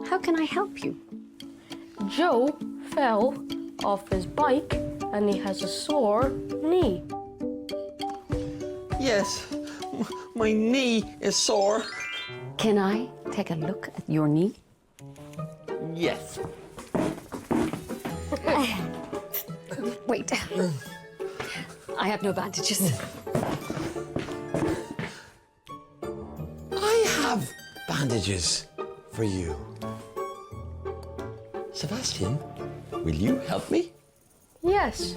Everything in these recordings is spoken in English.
How can I help you? Joe fell off his bike and he has a sore knee. Yes, my knee is sore. Can I take a look at your knee? Yes. Wait. I have no bandages. I have bandages for you. Sebastian, will you help me? Yes.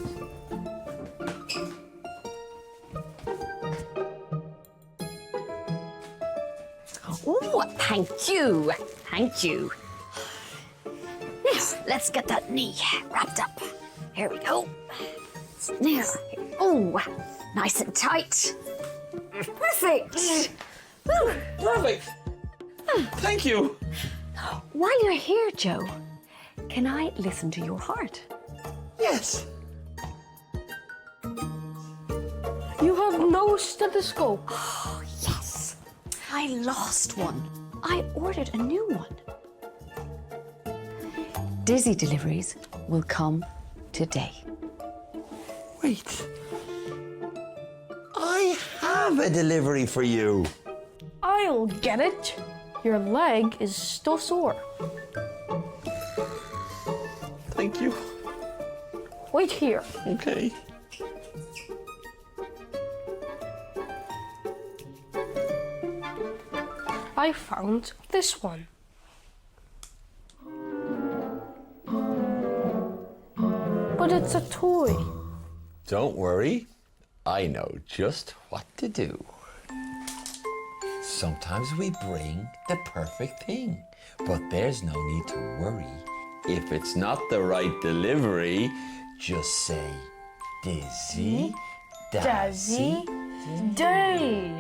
Oh, thank you. Thank you. Now, let's get that knee wrapped up. Here we go. Now, oh, nice and tight. Perfect. Whew. Perfect. Thank you. While you're here, Joe, can I listen to your heart? Yes. You have no stethoscope. Oh, yes. I lost one. I ordered a new one. Dizzy Deliveries will come today. Wait. I have a delivery for you. I'll get it. Your leg is still sore. Thank you. Wait here. Okay. I found this one. But it's a toy. Don't worry. I know just what to do. Sometimes we bring the perfect thing, but there's no need to worry. If it's not the right delivery, just say, Dizzy, Dazzy, Day.